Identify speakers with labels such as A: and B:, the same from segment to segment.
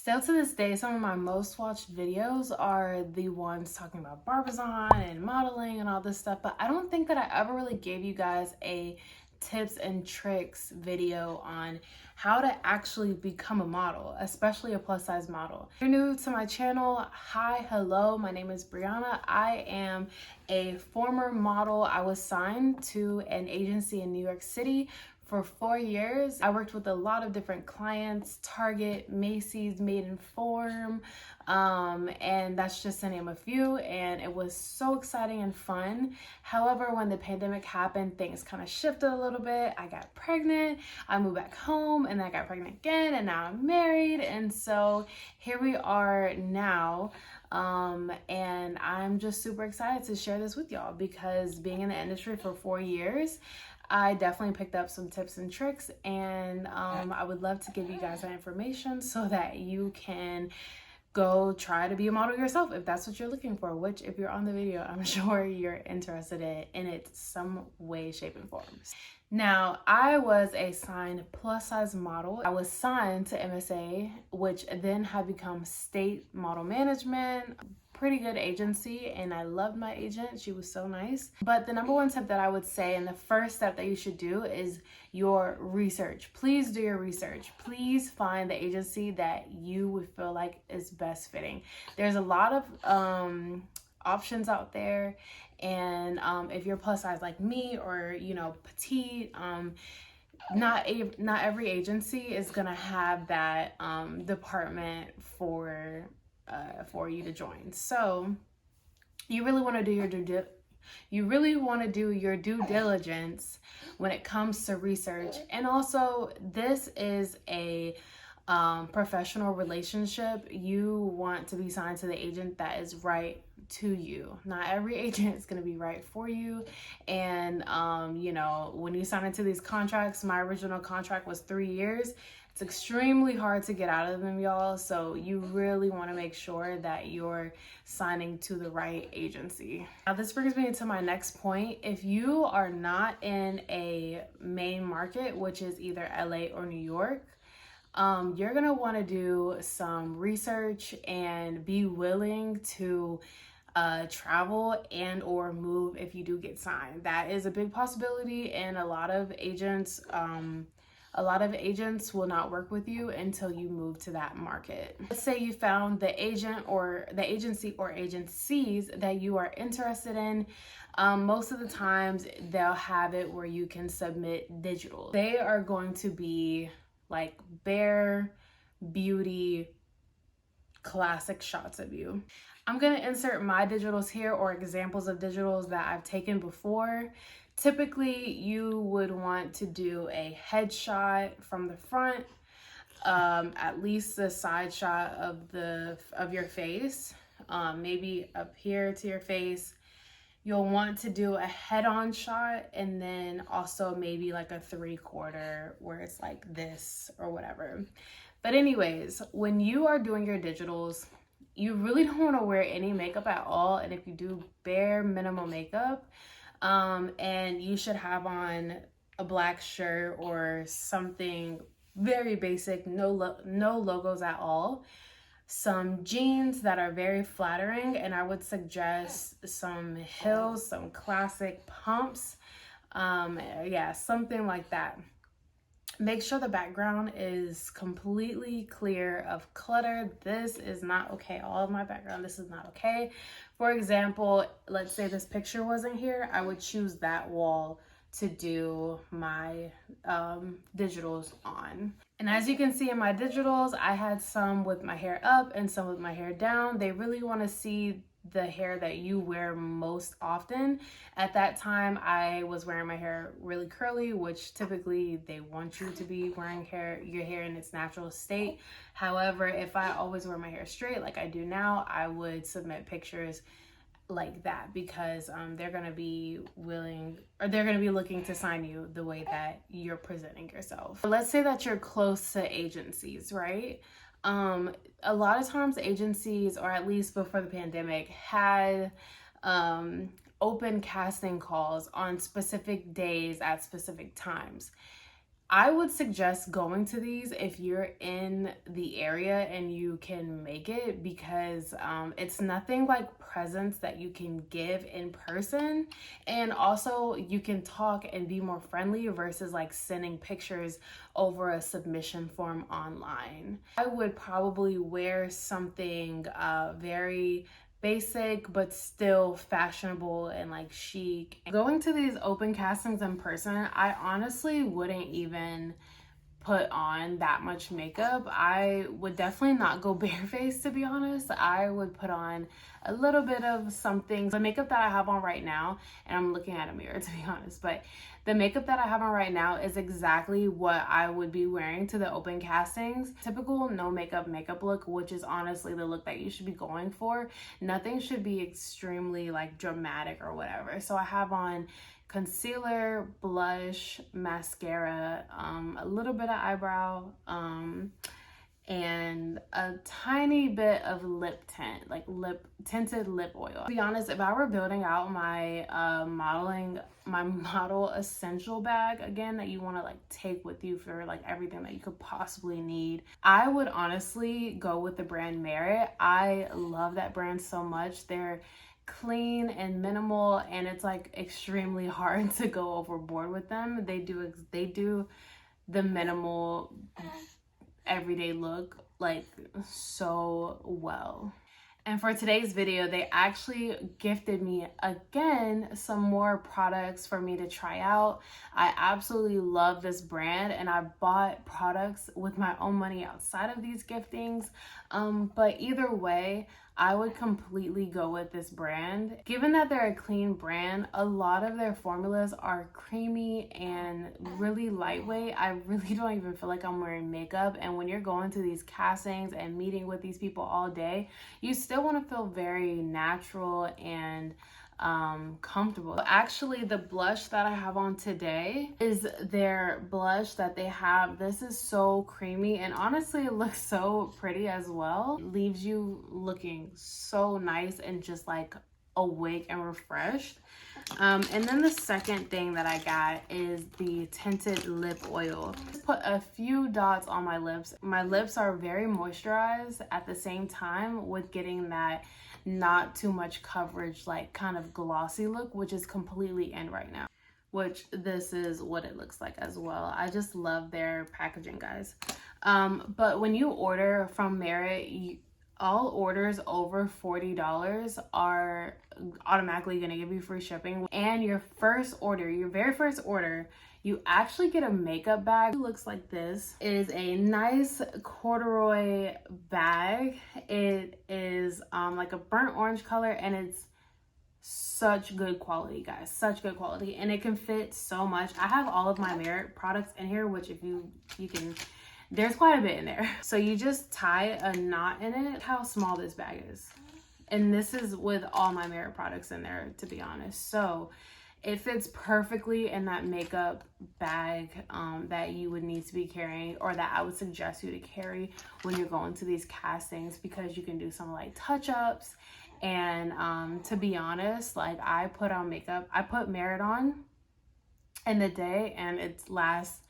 A: Still to this day, some of my most watched videos are the ones talking about Barbizon and modeling and all this stuff, but I don't think that I ever really gave you guys a tips and tricks video on how to actually become a model, especially a plus size model. If you're new to my channel, hi, hello, my name is Brianna. I am a former model. I was signed to an agency in New York City for 4 years. I worked with a lot of different clients: Target, Macy's, Maidenform, and that's just to name a few. And it was so exciting and fun. However, when the pandemic happened, things kind of shifted a little bit. I got pregnant, I moved back home, and then I got pregnant again, and now I'm married. And so here we are now. And I'm just super excited to share this with y'all because being in the industry for 4 years, I definitely picked up some tips and tricks, and I would love to give you guys that information so that you can go try to be a model yourself if that's what you're looking for, which if you're on the video, I'm sure you're interested in it some way, shape, and form. Now, I was a signed plus size model. I was signed to MSA, which then had become State Model Management. Pretty good agency, and I loved my agent. She was so nice. But the number one tip that I would say, and the first step that you should do, is your research. Please do your research. Please find the agency that you would feel like is best fitting. There's a lot of options out there, and if you're plus size like me, or petite, not every agency is gonna have that department for you to join. So you really want to do your due diligence when it comes to research. And also, this is a professional relationship. You want to be signed to the agent that is right to you. Not every agent is going to be right for you. And when you sign into these contracts, my original contract was 3 years. It's extremely hard to get out of them, y'all. So you really want to make sure that you're signing to the right agency. Now, this brings me to my next point. If you are not in a main market, which is either LA or New York, you're going to want to do some research and be willing to travel and or move if you do get signed. That is a big possibility, and a lot of agents will not work with you until you move to that market. Let's say you found the agent or the agency or agencies that you are interested in. Most of the times they'll have it where you can submit digitals. They are going to be like bare beauty classic shots of you. I'm going to insert my digitals here, or examples of digitals that I've taken before. Typically, you would want to do a headshot from the front, at least the side shot of your face, maybe up here to your face. You'll want to do a head-on shot, and then also maybe like a 3/4 where it's like this or whatever. But anyways, when you are doing your digitals, you really don't want to wear any makeup at all. And if you do, bare minimum makeup. And you should have on a black shirt or something very basic, no logos at all. Some jeans that are very flattering, and I would suggest some heels, some classic pumps. Something like that. Make sure the background is completely clear of clutter. This is not okay. All of my background, this is not okay. For example, let's say this picture wasn't here. I would choose that wall to do my digitals on. And as you can see in my digitals, I had some with my hair up and some with my hair down. They really want to see the hair that you wear most often. At that time, I was wearing my hair really curly, which typically they want you to be wearing your hair in its natural state. However, if I always wear my hair straight like I do now, I would submit pictures like that because they're going to be looking to sign you the way that you're presenting yourself. Let's say that you're close to agencies, right? A lot of times agencies, or at least before the pandemic, had open casting calls on specific days at specific times. I would suggest going to these if you're in the area and you can make it, because it's nothing like presents that you can give in person, and also you can talk and be more friendly versus like sending pictures over a submission form online. I would probably wear something very basic but still fashionable and like chic. Going to these open castings in person, I honestly wouldn't even put on that much makeup. I would definitely not go barefaced, to be honest. I would put on a little bit of something. The makeup that I have on right now, and I'm looking at a mirror to be honest, but the makeup that I have on right now is exactly what I would be wearing to the open castings. Typical no makeup look, which is honestly the look that you should be going for. Nothing should be extremely like dramatic or whatever. So I have on concealer, blush, mascara, a little bit of eyebrow, and a tiny bit of lip tint, like tinted lip oil. To be honest, if I were building out my my model essential bag again that you want to like take with you for like everything that you could possibly need, I would honestly go with the brand Merit. I love that brand so much. They're clean and minimal, and it's like extremely hard to go overboard with them. They do the minimal everyday look like so well. And for today's video, they actually gifted me again some more products for me to try out. I absolutely love this brand, and I bought products with my own money outside of these giftings. But either way, I would completely go with this brand. Given that they're a clean brand, a lot of their formulas are creamy and really lightweight. I really don't even feel like I'm wearing makeup. And when you're going to these castings and meeting with these people all day, you still want to feel very natural and comfortable. Actually, the blush that I have on today is their blush that they have. This is so creamy, and honestly it looks so pretty as well. It leaves you looking so nice and just like awake and refreshed. And then the second thing that I got is the tinted lip oil. Just put a few dots on my lips. My lips are very moisturized at the same time with getting that not too much coverage, like kind of glossy look, which is completely in right now, which this is what it looks like as well. I just love their packaging, guys. But when you order from Merit, all orders over $40 are automatically going to give you free shipping. And your very first order, you actually get a makeup bag. It looks like this. It is a nice corduroy bag. It is like a burnt orange color, and it's such good quality, guys. Such good quality, and it can fit so much. I have all of my Merit products in here, which if you can, there's quite a bit in there. So you just tie a knot in it. How small this bag is. And this is with all my Merit products in there, to be honest. So it fits perfectly in that makeup bag that you would need to be carrying, or that I would suggest you to carry when you're going to these castings, because you can do some like touch-ups. And to be honest, like I put Merit on in the day, and it lasts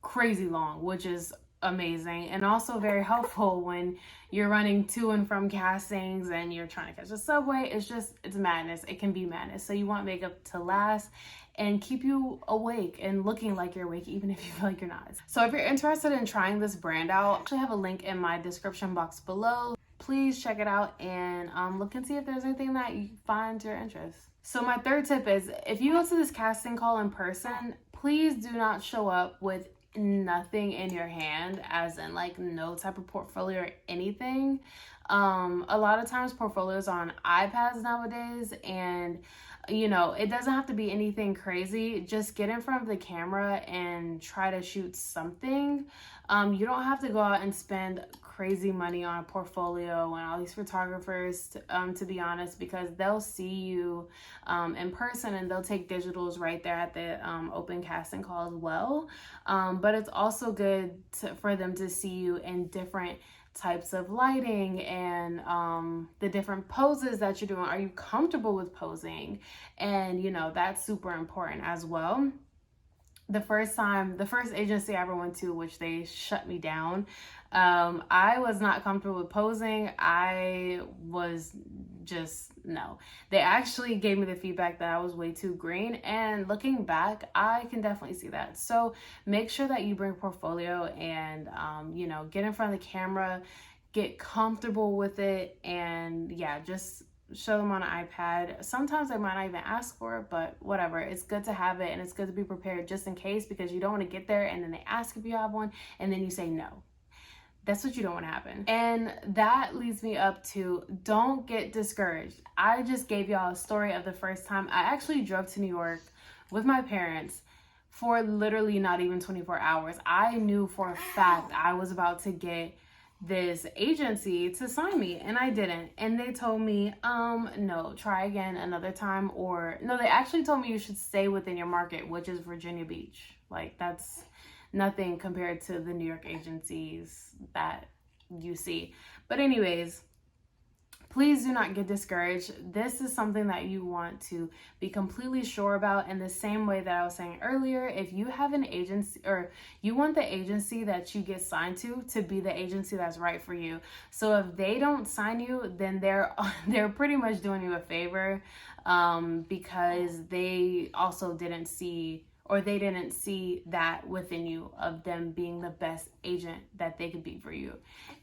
A: crazy long, which is amazing, and also very helpful when you're running to and from castings and you're trying to catch a subway. It's madness. It can be madness. So you want makeup to last and keep you awake and looking like you're awake, even if you feel like you're not. So if you're interested in trying this brand out, I actually have a link in my description box below. Please check it out and look and see if there's anything that you find your interest. So my third tip is, if you go to this casting call in person, please do not show up with nothing in your hand, as in like no type of portfolio or anything. A lot of times portfolios are on iPads nowadays, and you know, it doesn't have to be anything crazy. Just get in front of the camera and try to shoot something. You don't have to go out and spend crazy money on a portfolio and all these photographers, to be honest, because they'll see you in person, and they'll take digitals right there at the open casting call as well. But it's also good for them to see you in different types of lighting and the different poses that you're doing. Are you comfortable with posing? And you know, that's super important as well. the first agency I ever went to, which they shut me down, I was not comfortable with posing. I was just, no. They actually gave me the feedback that I was way too green, and looking back, I can definitely see that. So make sure that you bring portfolio and, you know, get in front of the camera, get comfortable with it, and yeah, just show them on an iPad. Sometimes they might not even ask for it, but whatever. It's good to have it, and it's good to be prepared just in case, because you don't want to get there and then they ask if you have one and then you say no. That's what you don't want to happen. And that leads me up to, don't get discouraged. I just gave y'all a story of the first time I actually drove to New York with my parents for literally not even 24 hours. I knew for a fact I was about to get this agency to sign me, and I didn't. And they told me, no, try again another time. Or no, they actually told me you should stay within your market, which is Virginia Beach. Like, that's nothing compared to the New York agencies that you see. But anyways, please do not get discouraged. This is something that you want to be completely sure about. In the same way that I was saying earlier, if you have an agency, or you want the agency that you get signed to be the agency that's right for you. So if they don't sign you, then they're pretty much doing you a favor, because they also didn't see, or they didn't see that within you of them being the best agent that they could be for you.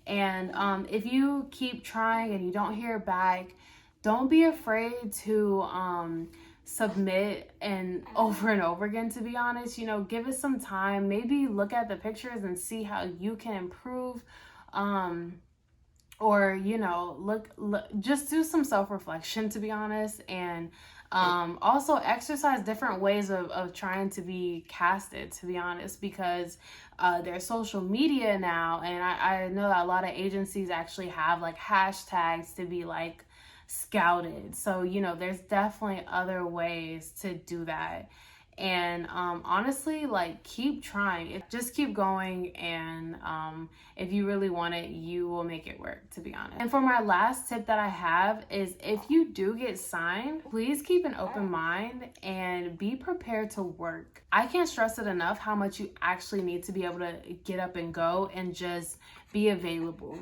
A: And if you keep trying and you don't hear back, don't be afraid to submit and over again, to be honest. You know, give it some time. Maybe look at the pictures and see how you can improve. Or, you know, look, just do some self-reflection, to be honest. And also exercise different ways of trying to be casted, to be honest, because there's social media now, and I know that a lot of agencies actually have like hashtags to be like scouted. So, you know, there's definitely other ways to do that. And honestly, like, keep trying. Just keep going, and if you really want it, you will make it work, to be honest. And for my last tip that I have is, if you do get signed, please keep an open mind and be prepared to work. I can't stress it enough how much you actually need to be able to get up and go and just be available.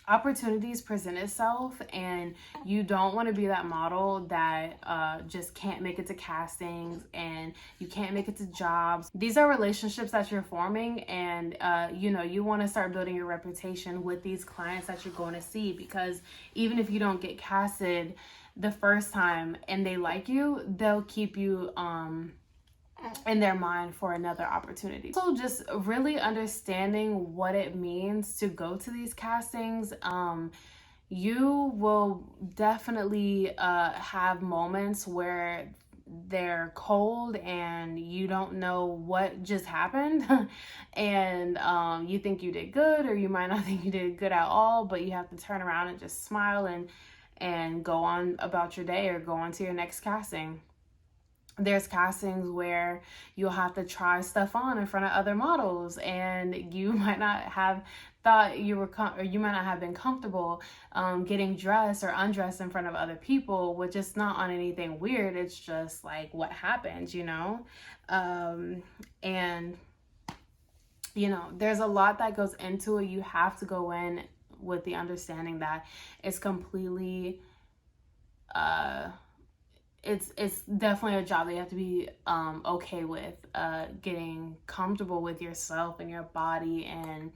A: Opportunities present itself, and you don't want to be that model that just can't make it to castings and you can't make it to jobs. These are relationships that you're forming, and you know, you want to start building your reputation with these clients that you're going to see, because even if you don't get casted the first time and they like you, they'll keep you in their mind for another opportunity. So just really understanding what it means to go to these castings. You will definitely have moments where they're cold and you don't know what just happened and you think you did good, or you might not think you did good at all, but you have to turn around and just smile and go on about your day, or go on to your next casting. There's castings where you'll have to try stuff on in front of other models, and you might not have thought you were, or you might not have been comfortable getting dressed or undressed in front of other people, which is not on anything weird. It's just like what happens, you know? And, you know, there's a lot that goes into it. You have to go in with the understanding that it's completely, it's definitely a job that you have to be okay with, getting comfortable with yourself and your body, and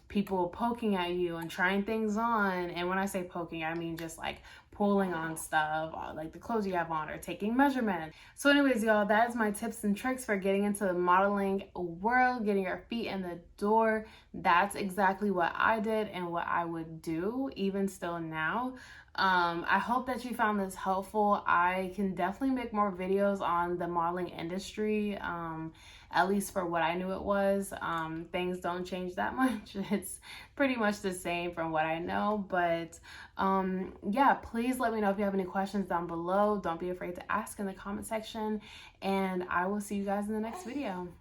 A: people poking at you and trying things on. And when I say poking, I mean just like pulling on stuff, like the clothes you have on, or taking measurements. So anyways, y'all, that is my tips and tricks for getting into the modeling world, getting your feet in the door. That's exactly what I did and what I would do even still now. I hope that you found this helpful. I can definitely make more videos on the modeling industry, at least for what I knew it was. Things don't change that much. It's pretty much the same from what I know, but yeah, please let me know if you have any questions down below. Don't be afraid to ask in the comment section, and I will see you guys in the next video.